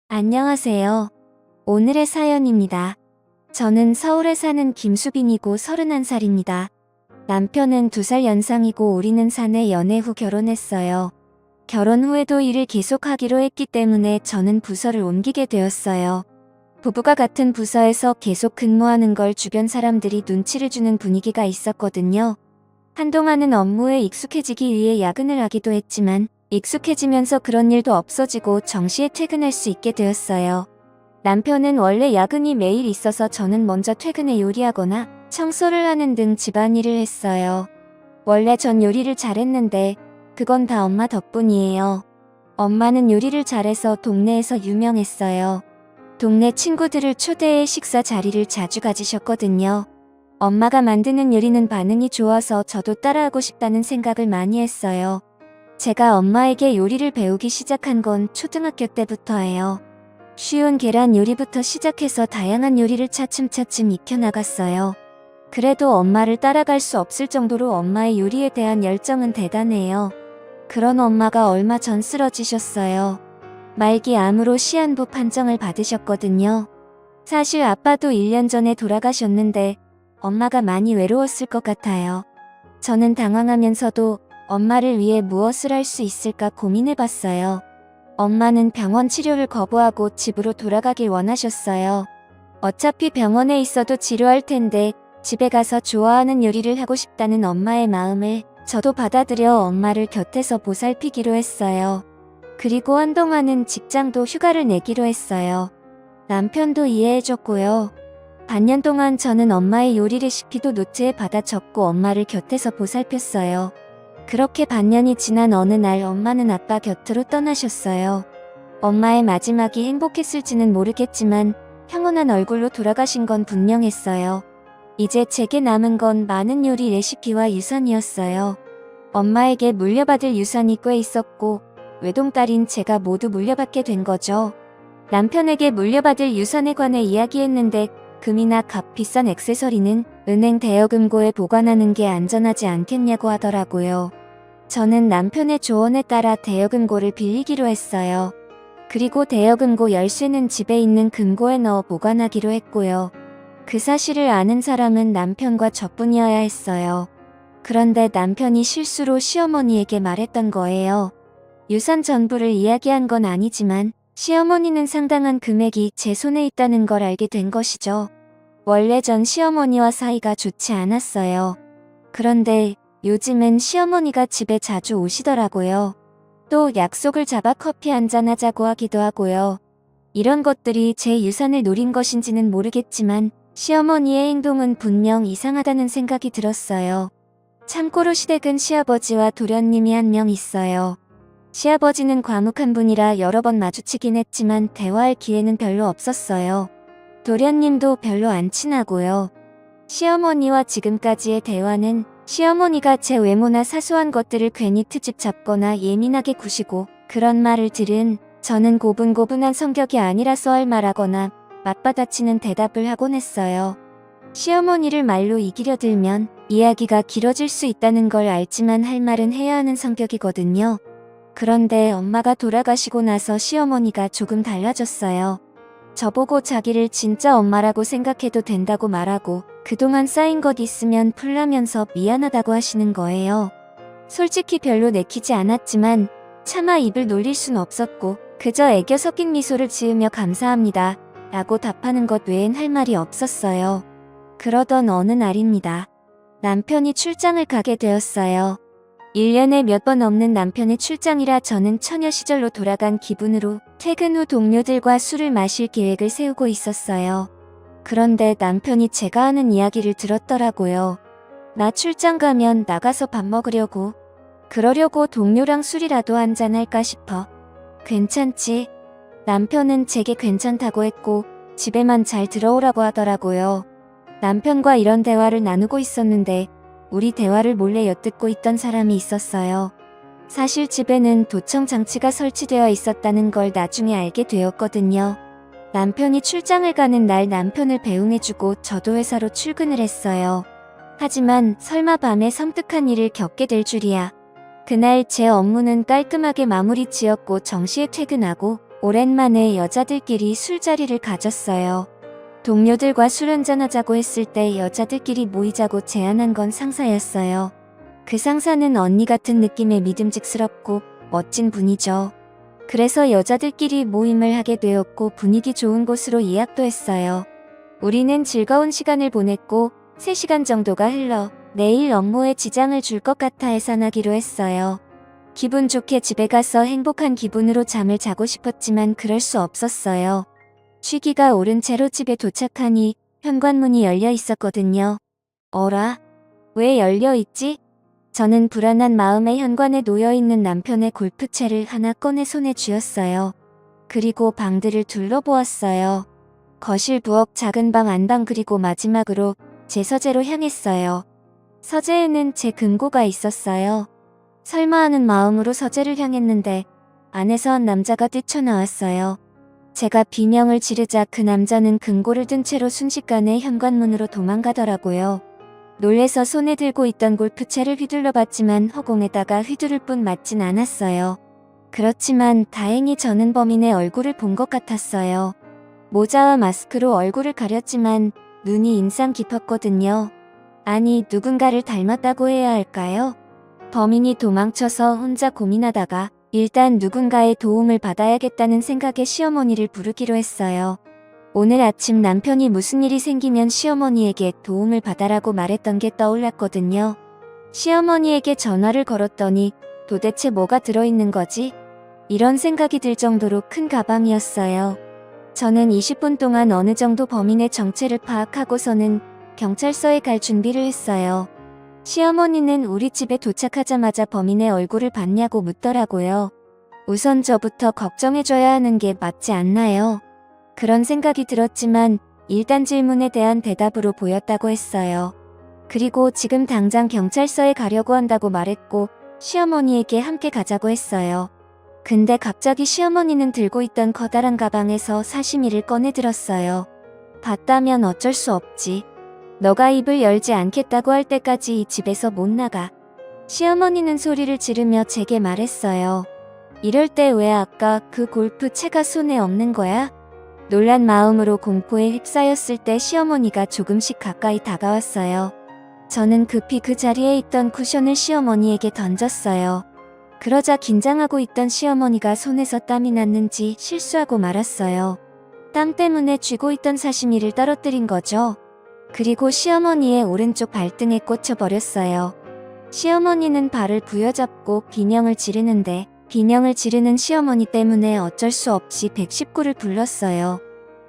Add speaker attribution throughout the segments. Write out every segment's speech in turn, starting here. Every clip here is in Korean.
Speaker 1: 안녕하세요. 오늘의 사연입니다. 저는 서울에 사는 김수빈이고 31살입니다. 남편은 2살 연상이고 우리는 사내 연애 후 결혼했어요. 결혼 후에도 일을 계속하기로 했기 때문에 저는 부서를 옮기게 되었어요. 부부가 같은 부서에서 계속 근무하는 걸 주변 사람들이 눈치를 주는 분위기가 있었거든요. 한동안은 업무에 익숙해지기 위해 야근을 하기도 했지만 익숙해지면서 그런 일도 없어지고 정시에 퇴근할 수 있게 되었어요. 남편은 원래 야근이 매일 있어서 저는 먼저 퇴근해 요리하거나 청소를 하는 등 집안일을 했어요. 원래 전 요리를 잘했는데 그건 다 엄마 덕분이에요. 엄마는 요리를 잘해서 동네에서 유명했어요. 동네 친구들을 초대해 식사 자리를 자주 가지셨거든요. 엄마가 만드는 요리는 반응이 좋아서 저도 따라하고 싶다는 생각을 많이 했어요. 제가 엄마에게 요리를 배우기 시작한 건 초등학교 때부터예요. 쉬운 계란 요리부터 시작해서 다양한 요리를 차츰차츰 익혀나갔어요. 그래도 엄마를 따라갈 수 없을 정도로 엄마의 요리에 대한 열정은 대단해요. 그런 엄마가 얼마 전 쓰러지셨어요. 말기 암으로 시한부 판정을 받으셨거든요. 사실 아빠도 1년 전에 돌아가셨는데 엄마가 많이 외로웠을 것 같아요. 저는 당황하면서도 엄마를 위해 무엇을 할 수 있을까 고민해봤어요. 엄마는 병원 치료를 거부하고 집으로 돌아가길 원하셨어요. 어차피 병원에 있어도 치료할 텐데 집에 가서 좋아하는 요리를 하고 싶다는 엄마의 마음을 저도 받아들여 엄마를 곁에서 보살피기로 했어요. 그리고 한동안은 직장도 휴가를 내기로 했어요. 남편도 이해해줬고요. 반년 동안 저는 엄마의 요리 레시피도 노트에 받아 적고 엄마를 곁에서 보살폈어요. 그렇게 반년이 지난 어느 날 엄마는 아빠 곁으로 떠나셨어요. 엄마의 마지막이 행복했을지는 모르겠지만 평온한 얼굴로 돌아가신 건 분명했어요. 이제 제게 남은 건 많은 요리 레시피와 유산이었어요. 엄마에게 물려받을 유산이 꽤 있었고 외동딸인 제가 모두 물려받게 된 거죠. 남편에게 물려받을 유산에 관해 이야기했는데 금이나 값비싼 액세서리는 은행 대여금고에 보관하는 게 안전하지 않겠냐고 하더라고요. 저는 남편의 조언에 따라 대여금고를 빌리기로 했어요. 그리고 대여금고 열쇠는 집에 있는 금고에 넣어 보관하기로 했고요. 그 사실을 아는 사람은 남편과 저뿐이어야 했어요. 그런데 남편이 실수로 시어머니에게 말했던 거예요. 유산 전부를 이야기한 건 아니지만 시어머니는 상당한 금액이 제 손에 있다는 걸 알게 된 것이죠. 원래 전 시어머니와 사이가 좋지 않았어요. 그런데 요즘은 시어머니가 집에 자주 오시더라고요. 또 약속을 잡아 커피 한잔 하자고 하기도 하고요. 이런 것들이 제 유산을 노린 것인지는 모르겠지만 시어머니의 행동은 분명 이상하다는 생각이 들었어요. 참고로 시댁은 시아버지와 도련님이 한 명 있어요. 시아버지는 과묵한 분이라 여러 번 마주치긴 했지만 대화할 기회는 별로 없었어요. 도련님도 별로 안 친하고요. 시어머니와 지금까지의 대화는 시어머니가 제 외모나 사소한 것들을 괜히 트집 잡거나 예민하게 구시고 그런 말을 들은 저는 고분고분한 성격이 아니라서 할 말하거나 맞받아치는 대답을 하곤 했어요. 시어머니를 말로 이기려 들면 이야기가 길어질 수 있다는 걸 알지만 할 말은 해야 하는 성격이거든요. 그런데 엄마가 돌아가시고 나서 시어머니가 조금 달라졌어요. 저보고 자기를 진짜 엄마라고 생각해도 된다고 말하고 그동안 쌓인 것 있으면 풀라면서 미안하다고 하시는 거예요. 솔직히 별로 내키지 않았지만 차마 입을 놀릴 순 없었고 그저 애교 섞인 미소를 지으며 감사합니다 라고 답하는 것 외엔 할 말이 없었어요. 그러던 어느 날입니다. 남편이 출장을 가게 되었어요. 1년에 몇 번 없는 남편의 출장이라 저는 처녀 시절로 돌아간 기분으로 퇴근 후 동료들과 술을 마실 계획을 세우고 있었어요. 그런데 남편이 제가 하는 이야기를 들었더라고요. 나 출장 가면 나가서 밥 먹으려고. 그러려고 동료랑 술이라도 한잔 할까 싶어. 괜찮지? 남편은 제게 괜찮다고 했고 집에만 잘 들어오라고 하더라고요. 남편과 이런 대화를 나누고 있었는데 우리 대화를 몰래 엿듣고 있던 사람이 있었어요. 사실 집에는 도청 장치가 설치되어 있었다는 걸 나중에 알게 되었거든요. 남편이 출장을 가는 날 남편을 배웅해주고 저도 회사로 출근을 했어요. 하지만 설마 밤에 섬뜩한 일을 겪게 될 줄이야. 그날 제 업무는 깔끔하게 마무리 지었고 정시에 퇴근하고 오랜만에 여자들끼리 술자리를 가졌어요. 동료들과 술 한잔하자고 했을 때 여자들끼리 모이자고 제안한 건 상사였어요. 그 상사는 언니 같은 느낌의 믿음직스럽고 멋진 분이죠. 그래서 여자들끼리 모임을 하게 되었고 분위기 좋은 곳으로 예약도 했어요. 우리는 즐거운 시간을 보냈고 3시간 정도가 흘러 내일 업무에 지장을 줄 것 같아 해산하기로 했어요. 기분 좋게 집에 가서 행복한 기분으로 잠을 자고 싶었지만 그럴 수 없었어요. 취기가 오른 채로 집에 도착하니 현관문이 열려 있었거든요. 어라? 왜 열려 있지? 저는 불안한 마음에 현관에 놓여있는 남편의 골프채를 하나 꺼내 손에 쥐었어요. 그리고 방들을 둘러보았어요. 거실, 부엌, 작은 방, 안방 그리고 마지막으로 제 서재로 향했어요. 서재에는 제 금고가 있었어요. 설마 하는 마음으로 서재를 향했는데 안에서 한 남자가 뛰쳐나왔어요. 제가 비명을 지르자 그 남자는 금고를 든 채로 순식간에 현관문으로 도망가더라고요. 놀래서 손에 들고 있던 골프채를 휘둘러 봤지만 허공에다가 휘두를 뿐 맞진 않았어요. 그렇지만 다행히 저는 범인의 얼굴을 본 것 같았어요. 모자와 마스크로 얼굴을 가렸지만 눈이 인상 깊었거든요. 아니, 누군가를 닮았다고 해야 할까요? 범인이 도망쳐서 혼자 고민하다가 일단 누군가의 도움을 받아야겠다는 생각에 시어머니를 부르기로 했어요. 오늘 아침 남편이 무슨 일이 생기면 시어머니에게 도움을 받아라고 말했던 게 떠올랐거든요. 시어머니에게 전화를 걸었더니 도대체 뭐가 들어있는 거지? 이런 생각이 들 정도로 큰 가방이었어요. 저는 20분 동안 어느 정도 범인의 정체를 파악하고서는 경찰서에 갈 준비를 했어요. 시어머니는 우리 집에 도착하자마자 범인의 얼굴을 봤냐고 묻더라고요. 우선 저부터 걱정해줘야 하는 게 맞지 않나요? 그런 생각이 들었지만 일단 질문에 대한 대답으로 보였다고 했어요. 그리고 지금 당장 경찰서에 가려고 한다고 말했고 시어머니에게 함께 가자고 했어요. 근데 갑자기 시어머니는 들고 있던 커다란 가방에서 사시미를 꺼내 들었어요. 봤다면 어쩔 수 없지. 너가 입을 열지 않겠다고 할 때까지 이 집에서 못 나가. 시어머니는 소리를 지르며 제게 말했어요. 이럴 때 왜 아까 그 골프채가 손에 없는 거야? 놀란 마음으로 공포에 휩싸였을 때 시어머니가 조금씩 가까이 다가왔어요. 저는 급히 그 자리에 있던 쿠션을 시어머니에게 던졌어요. 그러자 긴장하고 있던 시어머니가 손에서 땀이 났는지 실수하고 말았어요. 땀 때문에 쥐고 있던 사시미를 떨어뜨린 거죠. 그리고 시어머니의 오른쪽 발등에 꽂혀버렸어요. 시어머니는 발을 부여잡고 비명을 지르는데 비명을 지르는 시어머니 때문에 어쩔 수 없이 119를 불렀어요.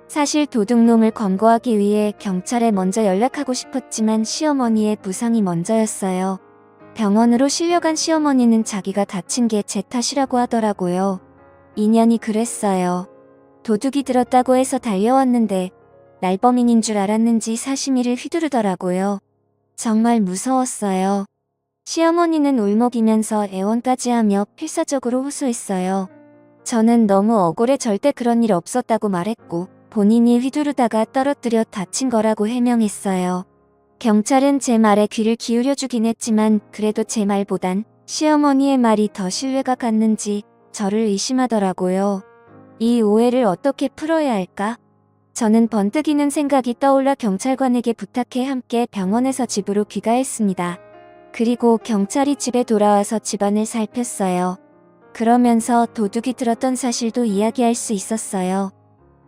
Speaker 1: 사실 도둑놈을 검거하기 위해 경찰에 먼저 연락하고 싶었지만 시어머니의 부상이 먼저였어요. 병원으로 실려간 시어머니는 자기가 다친 게 제 탓이라고 하더라고요. 인연이 그랬어요. 도둑이 들었다고 해서 달려왔는데 날범인인 줄 알았는지 사시미를 휘두르더라고요. 정말 무서웠어요. 시어머니는 울먹이면서 애원까지 하며 필사적으로 호소했어요. 저는 너무 억울해 절대 그런 일 없었다고 말했고 본인이 휘두르다가 떨어뜨려 다친 거라고 해명했어요. 경찰은 제 말에 귀를 기울여주긴 했지만 그래도 제 말보단 시어머니의 말이 더 신뢰가 갔는지 저를 의심하더라고요. 이 오해를 어떻게 풀어야 할까? 저는 번뜩이는 생각이 떠올라 경찰관에게 부탁해 함께 병원에서 집으로 귀가했습니다. 그리고 경찰이 집에 돌아와서 집안을 살폈어요. 그러면서 도둑이 들었던 사실도 이야기할 수 있었어요.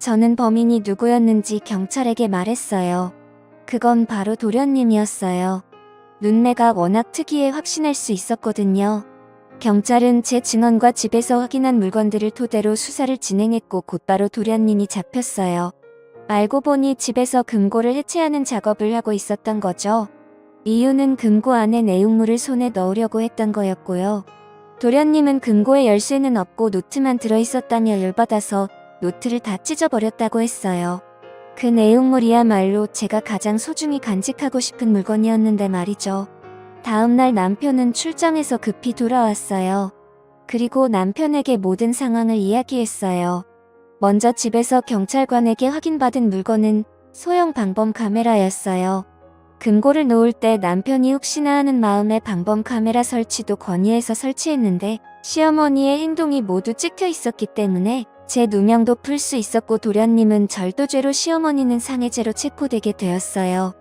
Speaker 1: 저는 범인이 누구였는지 경찰에게 말했어요. 그건 바로 도련님이었어요. 눈매가 워낙 특이해 확신할 수 있었거든요. 경찰은 제 증언과 집에서 확인한 물건들을 토대로 수사를 진행했고 곧바로 도련님이 잡혔어요. 알고 보니 집에서 금고를 해체하는 작업을 하고 있었던 거죠. 이유는 금고 안에 내용물을 손에 넣으려고 했던 거였고요. 도련님은 금고에 열쇠는 없고 노트만 들어있었다며 열받아서 노트를 다 찢어버렸다고 했어요. 그 내용물이야말로 제가 가장 소중히 간직하고 싶은 물건이었는데 말이죠. 다음날 남편은 출장에서 급히 돌아왔어요. 그리고 남편에게 모든 상황을 이야기했어요. 먼저 집에서 경찰관에게 확인받은 물건은 소형 방범 카메라였어요. 금고를 놓을 때 남편이 혹시나 하는 마음에 방범 카메라 설치도 건의해서 설치했는데 시어머니의 행동이 모두 찍혀 있었기 때문에 제 누명도 풀 수 있었고 도련님은 절도죄로 시어머니는 상해죄로 체포되게 되었어요.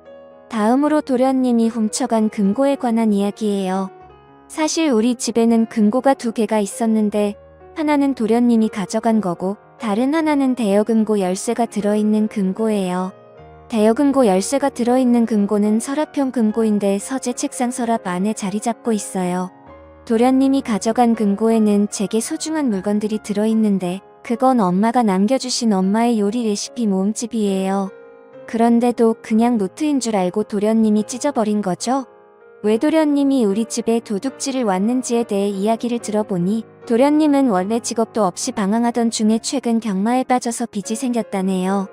Speaker 1: 다음으로 도련님이 훔쳐간 금고에 관한 이야기예요. 사실 우리 집에는 금고가 2개가 있었는데 하나는 도련님이 가져간 거고 다른 하나는 대여금고 열쇠가 들어있는 금고예요. 대여금고 열쇠가 들어있는 금고는 서랍형 금고인데 서재 책상 서랍 안에 자리 잡고 있어요. 도련님이 가져간 금고에는 제게 소중한 물건들이 들어있는데 그건 엄마가 남겨주신 엄마의 요리 레시피 모음집이에요. 그런데도 그냥 노트인 줄 알고 도련님이 찢어버린 거죠? 왜 도련님이 우리 집에 도둑질을 왔는지에 대해 이야기를 들어보니 도련님은 원래 직업도 없이 방황하던 중에 최근 경마에 빠져서 빚이 생겼다네요.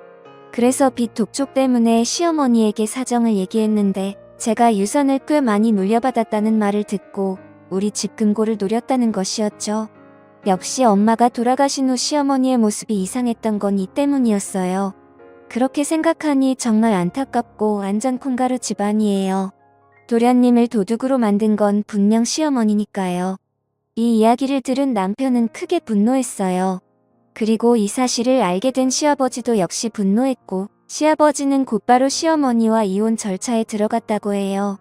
Speaker 1: 그래서 빚 독촉 때문에 시어머니에게 사정을 얘기했는데 제가 유산을 꽤 많이 물려받았다는 말을 듣고 우리 집 금고를 노렸다는 것이었죠. 역시 엄마가 돌아가신 후 시어머니의 모습이 이상했던 건 이 때문이었어요. 그렇게 생각하니 정말 안타깝고 완전 콩가루 집안이에요. 도련님을 도둑으로 만든 건 분명 시어머니니까요. 이 이야기를 들은 남편은 크게 분노했어요. 그리고 이 사실을 알게 된 시아버지도 역시 분노했고 시아버지는 곧바로 시어머니와 이혼 절차에 들어갔다고 해요.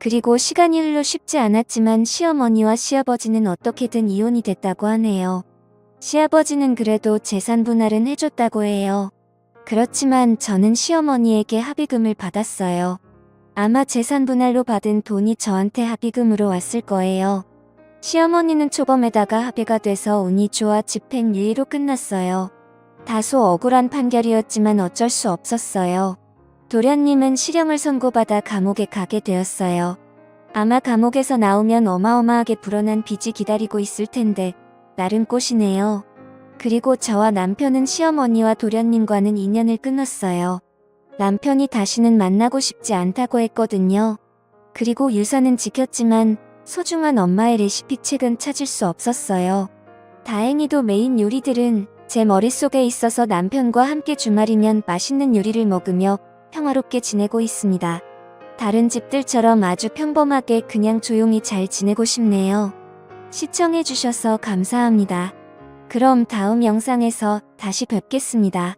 Speaker 1: 그리고 시간이 흘러 쉽지 않았지만 시어머니와 시아버지는 어떻게든 이혼이 됐다고 하네요. 시아버지는 그래도 재산 분할은 해줬다고 해요. 그렇지만 저는 시어머니에게 합의금을 받았어요. 아마 재산 분할로 받은 돈이 저한테 합의금으로 왔을 거예요. 시어머니는 초범에다가 합의가 돼서 운이 좋아 집행유예로 끝났어요. 다소 억울한 판결이었지만 어쩔 수 없었어요. 도련님은 실형을 선고받아 감옥에 가게 되었어요. 아마 감옥에서 나오면 어마어마하게 불어난 빚이 기다리고 있을 텐데 나름 꽃이네요. 그리고 저와 남편은 시어머니와 도련님과는 인연을 끊었어요. 남편이 다시는 만나고 싶지 않다고 했거든요. 그리고 유산은 지켰지만 소중한 엄마의 레시피 책은 찾을 수 없었어요. 다행히도 메인 요리들은 제 머릿속에 있어서 남편과 함께 주말이면 맛있는 요리를 먹으며 평화롭게 지내고 있습니다. 다른 집들처럼 아주 평범하게 그냥 조용히 잘 지내고 싶네요. 시청해주셔서 감사합니다. 그럼 다음 영상에서 다시 뵙겠습니다.